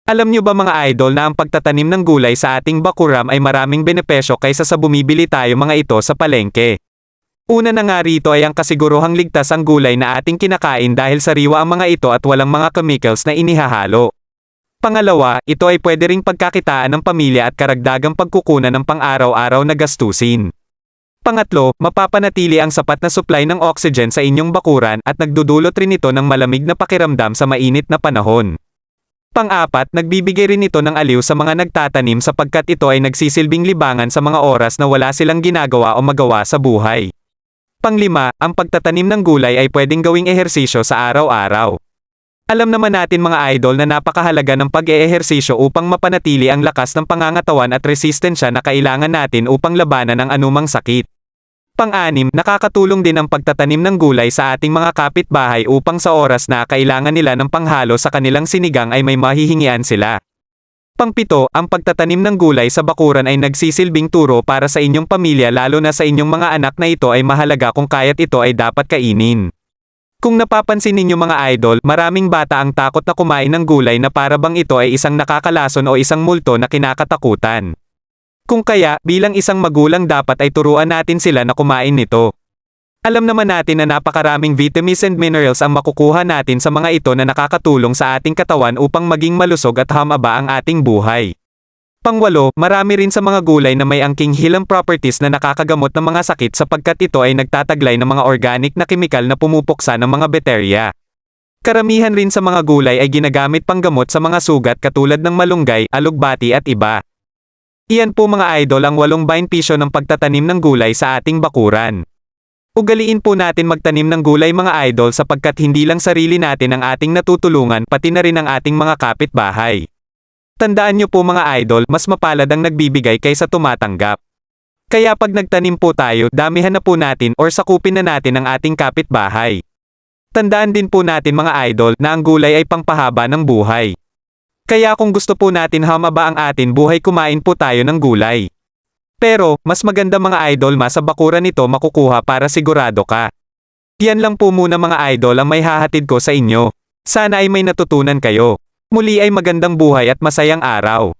Alam nyo ba mga idol na ang pagtatanim ng gulay sa ating bakuran ay maraming benepisyo kaysa sa bumibili tayo mga ito sa palengke? Una na nga rito ay ang kasiguruhang ligtas ang gulay na ating kinakain dahil sariwa ang mga ito at walang mga chemicals na inihahalo. Pangalawa, ito ay pwede ring pagkakitaan ng pamilya at karagdagang pagkukunan ng pang-araw-araw na gastusin. Pangatlo, mapapanatili ang sapat na supply ng oxygen sa inyong bakuran at nagdudulot rin ito ng malamig na pakiramdam sa mainit na panahon. Pang-apat, nagbibigay rin ito ng aliw sa mga nagtatanim sapagkat ito ay nagsisilbing libangan sa mga oras na wala silang ginagawa o magawa sa buhay. Panglima, ang pagtatanim ng gulay ay pwedeng gawing ehersisyo sa araw-araw. Alam naman natin mga idol na napakahalaga ng pag-eehersisyo upang mapanatili ang lakas ng pangangatawan at resistensya na kailangan natin upang labanan ang anumang sakit. Pang-anim, nakakatulong din ang pagtatanim ng gulay sa ating mga kapitbahay upang sa oras na kailangan nila ng panghalo sa kanilang sinigang ay may mahihingian sila. Pang-pito, ang pagtatanim ng gulay sa bakuran ay nagsisilbing turo para sa inyong pamilya lalo na sa inyong mga anak na ito ay mahalaga kung kaya't ito ay dapat kainin. Kung napapansin ninyo mga idol, maraming bata ang takot na kumain ng gulay na para bang ito ay isang nakakalason o isang multo na kinakatakutan. Kung kaya, bilang isang magulang dapat ay turuan natin sila na kumain nito. Alam naman natin na napakaraming vitamins and minerals ang makukuha natin sa mga ito na nakakatulong sa ating katawan upang maging malusog at humaba ang ating buhay. Pangwalo, marami rin sa mga gulay na may angking healing properties na nakakagamot ng mga sakit sapagkat ito ay nagtataglay ng mga organic na kemikal na pumupuksa ng mga bakterya. Karamihan rin sa mga gulay ay ginagamit panggamot sa mga sugat katulad ng malunggay, alugbati at iba. Iyan po mga idol ang 8 benepisyo ng pagtatanim ng gulay sa ating bakuran. Ugaliin po natin magtanim ng gulay mga idol sapagkat hindi lang sarili natin ang ating natutulungan pati na rin ang ating mga kapitbahay. Tandaan nyo po mga idol, mas mapalad ang nagbibigay kaysa tumatanggap. Kaya pag nagtanim po tayo, damihan na po natin or sakupin na natin ang ating kapitbahay. Tandaan din po natin mga idol na ang gulay ay pangpahaba ng buhay. Kaya kung gusto po natin humaba ang atin buhay kumain po tayo ng gulay. Pero, mas maganda mga idol sa bakuran nito makukuha para sigurado ka. Yan lang po muna mga idol ang may hahatid ko sa inyo. Sana ay may natutunan kayo. Muli ay magandang buhay at masayang araw.